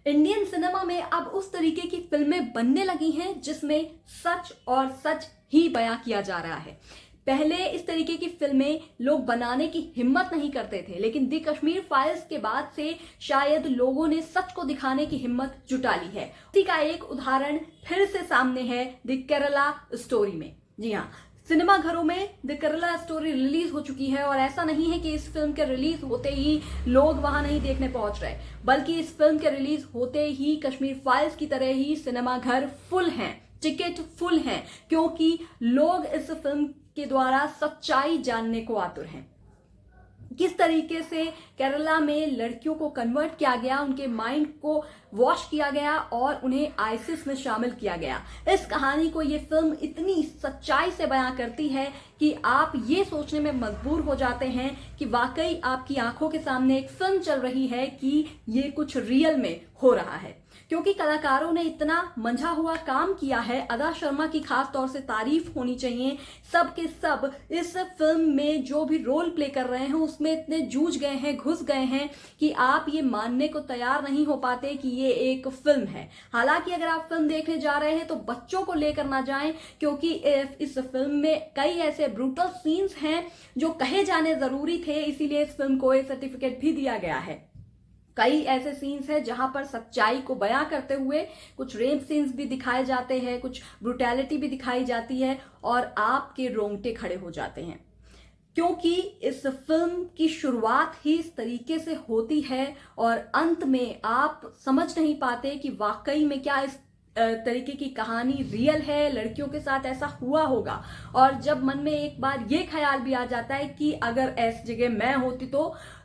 Indian cinema में अब उस तरीके की फिल्में बनने लगी हैं जिसमें सच और सच ही बयां किया जा रहा है। पहले इस तरीके की फिल्में लोग बनाने की हिम्मत नहीं करते थे, लेकिन दी कश्मीर फाइल्स के बाद से शायद लोगों ने सच को दिखाने की हिम्मत जुटा ली है। इसी का एक उदाहरण फिर से सामने है द केरला स्टोरी में। जी हाँ, सिनेमा घरों में द केरला स्टोरी रिलीज हो चुकी है और ऐसा नहीं है कि इस फिल्म के रिलीज होते ही लोग वहां नहीं देखने पहुंच रहे, बल्कि इस फिल्म के रिलीज होते ही कश्मीर फाइल्स की तरह ही सिनेमा घर फुल हैं, टिकट फुल हैं, क्योंकि लोग इस फिल्म के द्वारा सच्चाई जानने को आतुर हैं। किस तरीके से केरला में लड़कियों को कन्वर्ट किया गया, उनके माइंड को वॉश किया गया और उन्हें आईसिस में शामिल किया गया। इस कहानी को ये फिल्म इतनी सच्चाई से बयां करती है कि आप ये सोचने में मजबूर हो जाते हैं कि वाकई आपकी आंखों के सामने एक फिल्म चल रही है कि ये कुछ रियल में हो रहा है। क्योंकि कलाकारों ने इतना मंझा हुआ काम किया है। अदा शर्मा की खास तौर से तारीफ होनी चाहिए। सब के सब इस फिल्म में जो भी रोल प्ले कर रहे हैं उसमें इतने जूझ गए हैं, घुस गए हैं कि आप ये मानने को तैयार नहीं हो पाते कि ये एक फिल्म है। हालांकि अगर आप फिल्म देखने जा रहे हैं तो बच्चों को लेकर ना जाएं, क्योंकि इस फिल्म में कई ऐसे ब्रूटल सीन्स हैं जो कहे जाने जरूरी थे, इसीलिए इस फिल्म को एक सर्टिफिकेट भी दिया गया है। कई ऐसे सीन्स हैं जहां पर सच्चाई को बयां करते हुए कुछ रेप सीन्स भी दिखाए जाते हैं, कुछ ब्रुटैलिटी भी दिखाई जाती है और आपके रोंगटे खड़े हो जाते हैं, क्योंकि इस फिल्म की शुरुआत ही इस तरीके से होती है और अंत में आप समझ नहीं पाते कि वाकई में क्या इस तरीके की कहानी रियल है, लड़कियों के साथ ऐसा हुआ होगा। और जब मन में एक बार ये ख्याल भी आ जाता है कि अगर ऐसी जगह मैं होती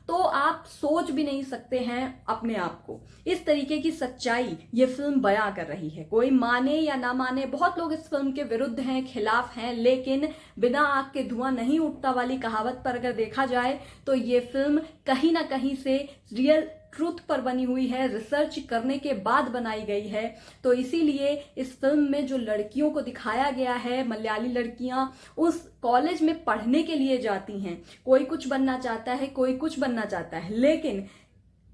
तो आप सोच भी नहीं सकते हैं अपने आप को। इस तरीके की सच्चाई ये फिल्म बयां कर रही है। कोई माने या ना माने, बहुत लोग इस फिल्म के विरुद्ध हैं, खिलाफ हैं, लेकिन बिना आग के धुआं नहीं उठता वाली कहावत पर अगर देखा जाए तो ये फिल्म कहीं ना कहीं से रियल ट्रूथ पर बनी हुई है, रिसर्च करने के बाद बनाई गई है। तो इसीलिए इस फिल्म में जो लड़कियों को दिखाया गया है, मलयाली लड़कियां उस कॉलेज में पढ़ने के लिए जाती हैं। कोई कुछ बनना चाहता है, कोई कुछ बनना चाहता है, लेकिन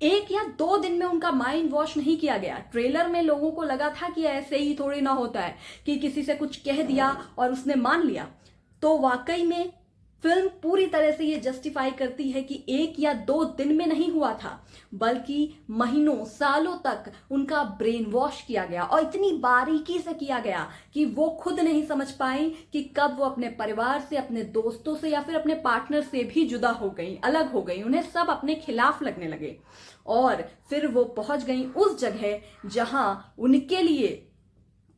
1 या 2 दिन में उनका माइंड वॉश नहीं किया गया। ट्रेलर में लोगों को लगा था कि ऐसे ही थोड़ी ना होता है कि किसी से कुछ कह दिया और उसने मान लिया। तो वाकई में फिल्म पूरी तरह से ये जस्टिफाई करती है कि 1 या 2 दिन में नहीं हुआ था, बल्कि महीनों सालों तक उनका ब्रेन वॉश किया गया और इतनी बारीकी से किया गया कि वो खुद नहीं समझ पाए कि कब वो अपने परिवार से, अपने दोस्तों से या फिर अपने पार्टनर से भी जुदा हो गई, अलग हो गई। उन्हें सब अपने खिलाफ लगने लगे और फिर वो पहुंच गई उस जगह जहां उनके लिए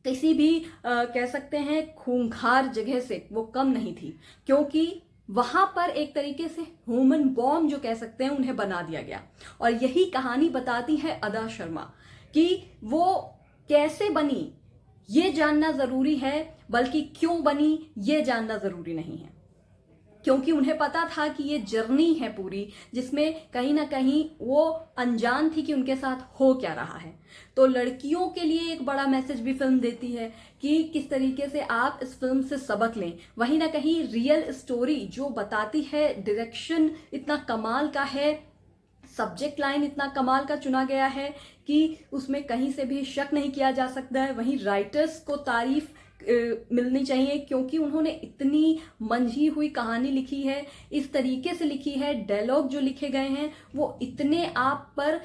किसी भी कह सकते हैं खूंखार जगह से वो कम नहीं थी, क्योंकि वहां पर एक तरीके से ह्यूमन बॉम्ब जो कह सकते हैं उन्हें बना दिया गया। और यही कहानी बताती है अदा शर्मा कि वो कैसे बनी ये जानना जरूरी है, बल्कि क्यों बनी ये जानना जरूरी नहीं है, क्योंकि उन्हें पता था कि ये जर्नी है पूरी जिसमें कहीं ना कहीं वो अनजान थी कि उनके साथ हो क्या रहा है। तो लड़कियों के लिए एक बड़ा मैसेज भी फिल्म देती है कि किस तरीके से आप इस फिल्म से सबक लें। वहीं ना कहीं रियल स्टोरी जो बताती है, डायरेक्शन इतना कमाल का है, सब्जेक्ट लाइन इतना कमाल का चुना गया है कि उसमें कहीं से भी शक नहीं किया जा सकता है। वहीं राइटर्स को तारीफ मिलनी चाहिए, क्योंकि उन्होंने इतनी मंझी हुई कहानी लिखी है, इस तरीके से लिखी है, डायलॉग जो लिखे गए हैं वो इतने आप पर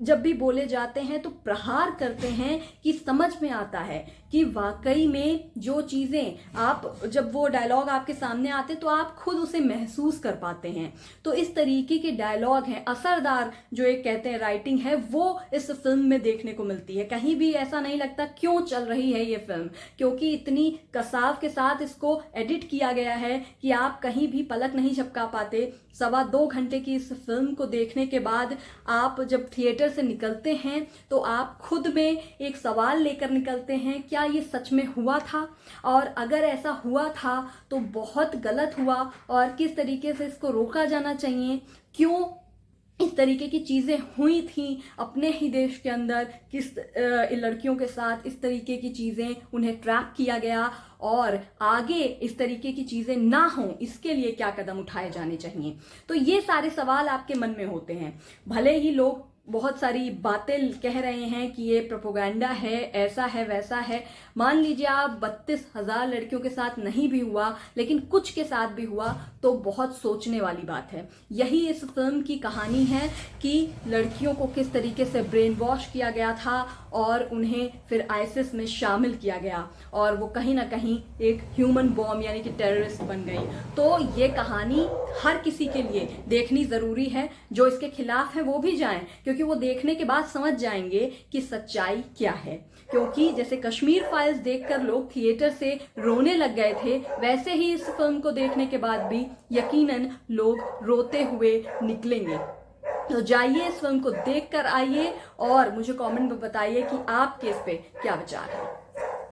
जब भी बोले जाते हैं तो प्रहार करते हैं कि समझ में आता है कि वाकई में जो चीजें आप, जब वो डायलॉग आपके सामने आते तो आप खुद उसे महसूस कर पाते हैं। तो इस तरीके के डायलॉग हैं, असरदार जो एक कहते हैं राइटिंग है, वो इस फिल्म में देखने को मिलती है। कहीं भी ऐसा नहीं लगता क्यों चल रही है ये फिल्म, क्योंकि इतनी कसाव के साथ इसको एडिट किया गया है कि आप कहीं भी पलक नहीं झपका पाते। 2.25 घंटे की इस फिल्म को देखने के बाद आप जब थिएटर से निकलते हैं तो आप खुद में एक सवाल लेकर निकलते हैं, क्या ये सच में हुआ था? और अगर ऐसा हुआ था तो बहुत गलत हुआ और किस तरीके से इसको रोका जाना चाहिए, क्यों इस तरीके की चीजें हुई थी अपने ही देश के अंदर, किस लड़कियों के साथ इस तरीके की चीजें, उन्हें ट्रैप किया गया और आगे इस तरीके की चीजें ना हो इसके लिए क्या कदम उठाए जाने चाहिए। तो ये सारे सवाल आपके मन में होते हैं। भले ही लोग बहुत सारी बातें कह रहे हैं कि ये प्रोपोगंडा है, ऐसा है वैसा है। मान लीजिए आप 32,000 लड़कियों के साथ नहीं भी हुआ, लेकिन कुछ के साथ भी हुआ तो बहुत सोचने वाली बात है। यही इस फिल्म की कहानी है कि लड़कियों को किस तरीके से ब्रेन वॉश किया गया था और उन्हें फिर आईसिस में शामिल किया गया और वो कहीं ना कहीं एक ह्यूमन बॉम्ब यानी कि टेररिस्ट बन गई। तो ये कहानी हर किसी के लिए देखनी जरूरी है। जो इसके खिलाफ है वो भी जाएं, क्योंकि वो देखने के बाद समझ जाएंगे कि सच्चाई क्या है। क्योंकि जैसे कश्मीर फाइल्स देखकर लोग थिएटर से रोने लग गए थे, वैसे ही इस फिल्म को देखने के बाद भी यकीनन लोग रोते हुए निकलेंगे। तो जाइए इस फिल्म को देख कर आइए और मुझे कमेंट में बताइए कि आपके इस पे क्या विचार है।